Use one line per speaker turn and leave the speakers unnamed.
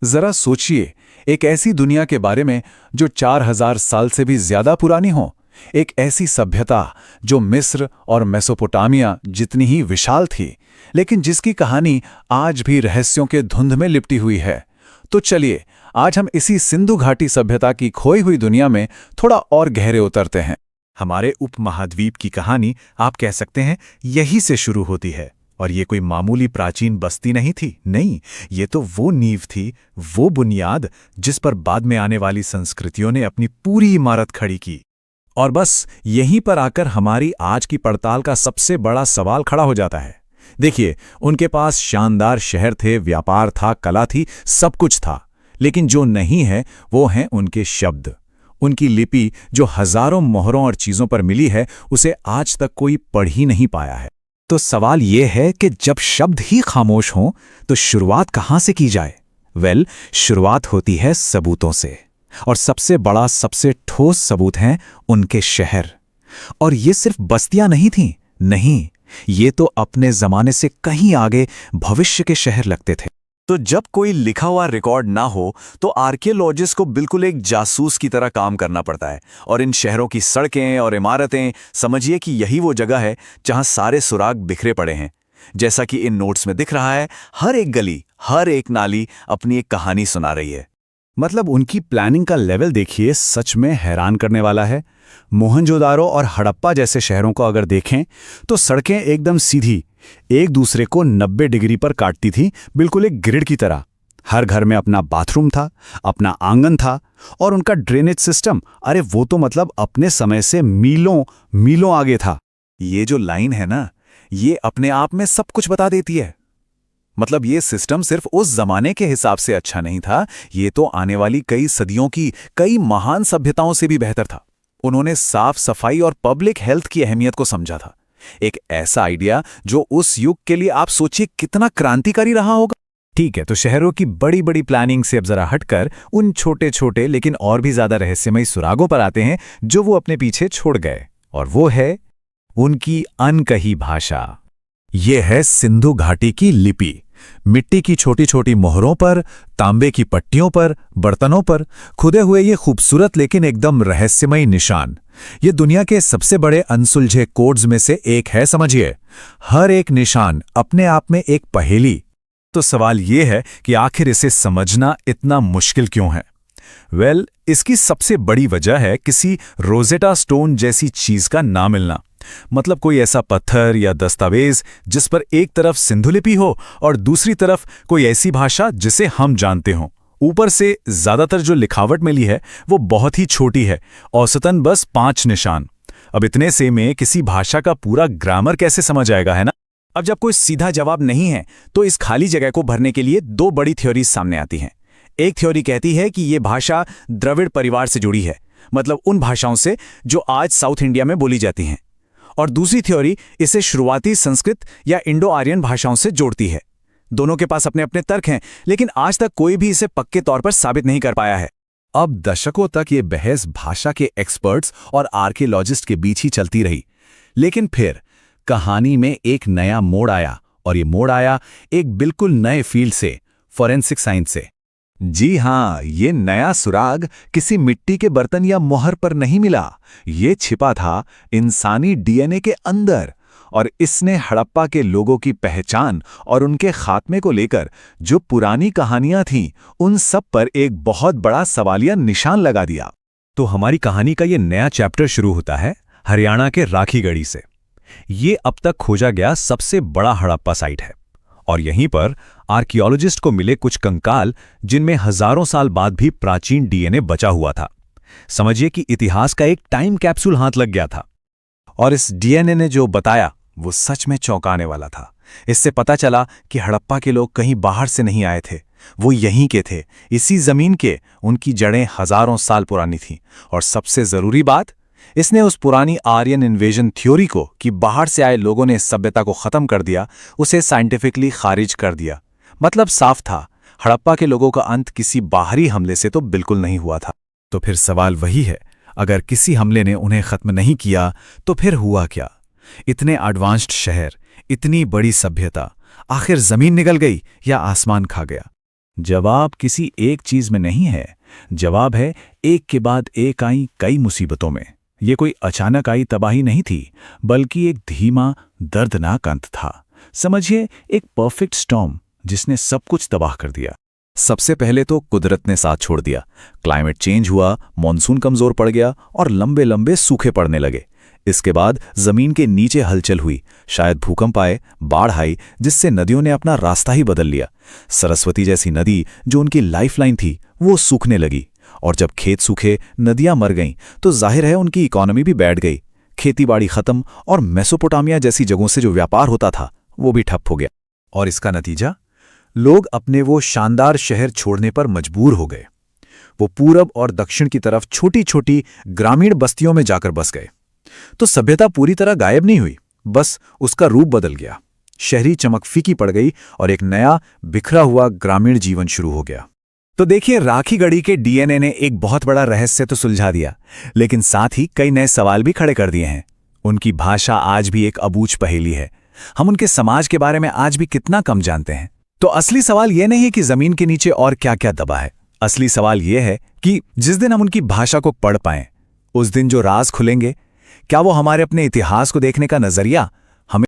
जरा सोचिए, एक ऐसी दुनिया के बारे में जो 4000 साल से भी ज्यादा पुरानी हो। एक ऐसी सभ्यता जो मिस्र और मेसोपोटामिया जितनी ही विशाल थी, लेकिन जिसकी कहानी आज भी रहस्यों के धुंध में लिपटी हुई है। तो चलिए, आज हम इसी सिंधु घाटी सभ्यता की खोई हुई दुनिया में थोड़ा और गहरे उतरते हैं।
हमारे उपमहाद्वीप की कहानी आप कह सकते हैं यहीं से शुरू होती है। और ये कोई मामूली प्राचीन बस्ती नहीं थी, नहीं, ये तो वो नींव थी, वो बुनियाद जिस पर बाद में आने वाली संस्कृतियों ने अपनी पूरी इमारत खड़ी की। और बस यहीं पर आकर हमारी आज की पड़ताल का सबसे बड़ा सवाल खड़ा हो जाता है। देखिए, उनके पास शानदार शहर थे, व्यापार था, कला थी, सब कुछ था, लेकिन जो नहीं है वो हैं उनके शब्द। उनकी लिपि जो हजारों मोहरों और चीजों पर मिली है, उसे आज तक कोई पढ़ ही नहीं पाया है। तो सवाल यह है कि जब शब्द ही खामोश हों तो शुरुआत कहां से की जाए? शुरुआत होती है सबूतों से, और सबसे बड़ा, सबसे ठोस सबूत हैं उनके शहर। और ये सिर्फ बस्तियां नहीं थीं, नहीं, ये तो अपने जमाने से कहीं आगे भविष्य के शहर लगते थे।
तो जब कोई लिखा हुआ रिकॉर्ड ना हो तो आर्कियोलॉजिस्ट को बिल्कुल एक जासूस की तरह काम करना पड़ता है। और इन शहरों की सड़कें और इमारतें, समझिए कि यही वो जगह है जहां सारे सुराग बिखरे पड़े हैं। जैसा कि इन नोट्स में दिख रहा है, हर एक गली, हर एक नाली अपनी एक कहानी सुना रही है।
मतलब उनकी प्लानिंग का लेवल देखिए, सच में हैरान करने वाला है। मोहनजोदारो और हड़प्पा जैसे शहरों को अगर देखें तो सड़कें एकदम सीधी, एक दूसरे को 90 डिग्री पर काटती थी, बिल्कुल एक ग्रिड की तरह। हर घर में अपना बाथरूम था, अपना आंगन था, और उनका ड्रेनेज सिस्टम, अरे वो तो मतलब अपने समय से मीलों मीलों आगे था।
ये जो लाइन है ना, ये अपने आप में सब कुछ बता देती है। मतलब ये सिस्टम सिर्फ उस जमाने के हिसाब से अच्छा नहीं था, ये तो आने वाली कई सदियों की कई महान सभ्यताओं से भी बेहतर था। उन्होंने साफ सफाई और पब्लिक हेल्थ की अहमियत को समझा था। एक ऐसा आइडिया जो उस युग के लिए आप सोचिए कितना क्रांतिकारी रहा होगा।
ठीक है, तो शहरों की बड़ी बड़ी प्लानिंग से अब जरा हटकर उन छोटे छोटे लेकिन और भी ज्यादा रहस्यमयी सुरागों पर आते हैं जो वो अपने पीछे छोड़ गए। और वो है उनकी अनकही भाषा। ये है सिंधु घाटी की लिपि। मिट्टी की छोटी छोटी मोहरों पर, तांबे की पट्टियों पर, बर्तनों पर खुदे हुए ये खूबसूरत लेकिन एकदम रहस्यमयी निशान। ये दुनिया के सबसे बड़े अनसुलझे कोड्स में से एक है, समझिए। हर एक निशान अपने आप में एक पहेली। तो सवाल ये है कि आखिर इसे समझना इतना मुश्किल क्यों है? इसकी सबसे बड़ी वजह है किसी रोजेटा स्टोन जैसी चीज का ना मिलना। मतलब कोई ऐसा पत्थर या दस्तावेज जिस पर एक तरफ सिंधु लिपि हो और दूसरी तरफ कोई ऐसी भाषा जिसे हम जानते हों। ऊपर से ज्यादातर जो लिखावट मिली है वो बहुत ही छोटी है, औसतन बस 5 निशान। अब इतने से में किसी भाषा का पूरा ग्रामर कैसे समझ आएगा, है ना?
अब जब कोई सीधा जवाब नहीं है तो इस खाली जगह को भरने के लिए 2 बड़ी थ्योरीज सामने आती हैं। एक थ्योरी कहती है कि ये भाषा द्रविड़ परिवार से जुड़ी है, मतलब उन भाषाओं से जो आज साउथ इंडिया में बोली जाती हैं। और दूसरी थ्योरी इसे शुरुआती संस्कृत या इंडो आर्यन भाषाओं से जोड़ती है। दोनों के पास अपने अपने तर्क हैं, लेकिन आज तक कोई भी इसे पक्के तौर पर साबित नहीं कर पाया है।
अब दशकों तक ये बहस भाषा के एक्सपर्ट्स और आर्कियोलॉजिस्ट के बीच ही चलती रही, लेकिन फिर कहानी में एक नया मोड़ आया, और ये मोड़ आया एक बिल्कुल नए फील्ड से, फॉरेंसिक साइंस से। जी हां, ये नया सुराग किसी मिट्टी के बर्तन या मोहर पर नहीं मिला, ये छिपा था इंसानी डीएनए के अंदर। और इसने हड़प्पा के लोगों की पहचान और उनके खात्मे को लेकर जो पुरानी कहानियां थीं, उन सब पर एक बहुत बड़ा सवालिया निशान लगा दिया।
तो हमारी कहानी का ये नया चैप्टर शुरू होता है हरियाणा के राखीगढ़ी से। ये अब तक खोजा गया सबसे बड़ा हड़प्पा साइट है, और यहीं पर आर्कियोलॉजिस्ट को मिले कुछ कंकाल जिनमें हजारों साल बाद भी प्राचीन डीएनए बचा हुआ था। समझिए कि इतिहास का एक टाइम कैप्सूल हाथ लग गया था।
और इस डीएनए ने जो बताया वो सच में चौंकाने वाला था। इससे पता चला कि हड़प्पा के लोग कहीं बाहर से नहीं आए थे, वो यहीं के थे, इसी जमीन के। उनकी जड़ें हजारों साल पुरानी थीं। और सबसे जरूरी बात, इसने उस पुरानी आर्यन इन्वेजन थ्योरी को कि बाहर से आए लोगों ने सभ्यता को खत्म कर दिया, उसे साइंटिफिकली खारिज कर दिया। मतलब साफ था, हड़प्पा के लोगों का अंत किसी बाहरी हमले से तो बिल्कुल नहीं हुआ था।
तो फिर सवाल वही है, अगर किसी हमले ने उन्हें खत्म नहीं किया तो फिर हुआ क्या? इतने एडवांस्ड शहर, इतनी बड़ी सभ्यता, आखिर जमीन निगल गई या आसमान खा गया?
जवाब किसी एक चीज में नहीं है, जवाब है एक के बाद एक आई कई मुसीबतों में। ये कोई अचानक आई तबाही नहीं थी, बल्कि एक धीमा, दर्दनाक अंत था। समझिए, एक परफेक्ट स्टॉर्म जिसने सब कुछ तबाह कर दिया। सबसे पहले तो कुदरत ने साथ छोड़ दिया। क्लाइमेट चेंज हुआ, मॉनसून कमजोर पड़ गया और लंबे लंबे सूखे पड़ने लगे। इसके बाद जमीन के नीचे हलचल हुई, शायद भूकंप आए, बाढ़ आई, जिससे नदियों ने अपना रास्ता ही बदल लिया। सरस्वती जैसी नदी जो उनकी लाइफलाइन थी, वो सूखने लगी। और जब खेत सूखे, नदियां मर गईं, तो जाहिर है उनकी इकोनॉमी भी बैठ गई। खेतीबाड़ी खत्म और मेसोपोटामिया जैसी जगहों से जो व्यापार होता था, वो भी ठप हो गया। और इसका नतीजा, लोग अपने वो शानदार शहर छोड़ने पर मजबूर हो गए। वो पूरब और दक्षिण की तरफ छोटी छोटी ग्रामीण बस्तियों में जाकर बस गए। तो सभ्यता पूरी तरह गायब नहीं हुई, बस उसका रूप बदल गया। शहरी चमक फीकी पड़ गई और एक नया बिखरा हुआ ग्रामीण जीवन शुरू हो गया। तो देखिए, राखी गढ़ी के डीएनए ने एक बहुत बड़ा रहस्य तो सुलझा दिया, लेकिन साथ ही कई नए सवाल भी खड़े कर दिए हैं। उनकी भाषा आज भी एक अबूझ पहेली है। हम उनके समाज के बारे में आज भी कितना कम जानते हैं। तो असली सवाल यह नहीं है कि जमीन के नीचे और क्या क्या दबा है। असली सवाल यह है कि जिस दिन हम उनकी भाषा को पढ़ पाएं, उस दिन जो राज खुलेंगे, क्या वो हमारे अपने इतिहास को देखने का नजरिया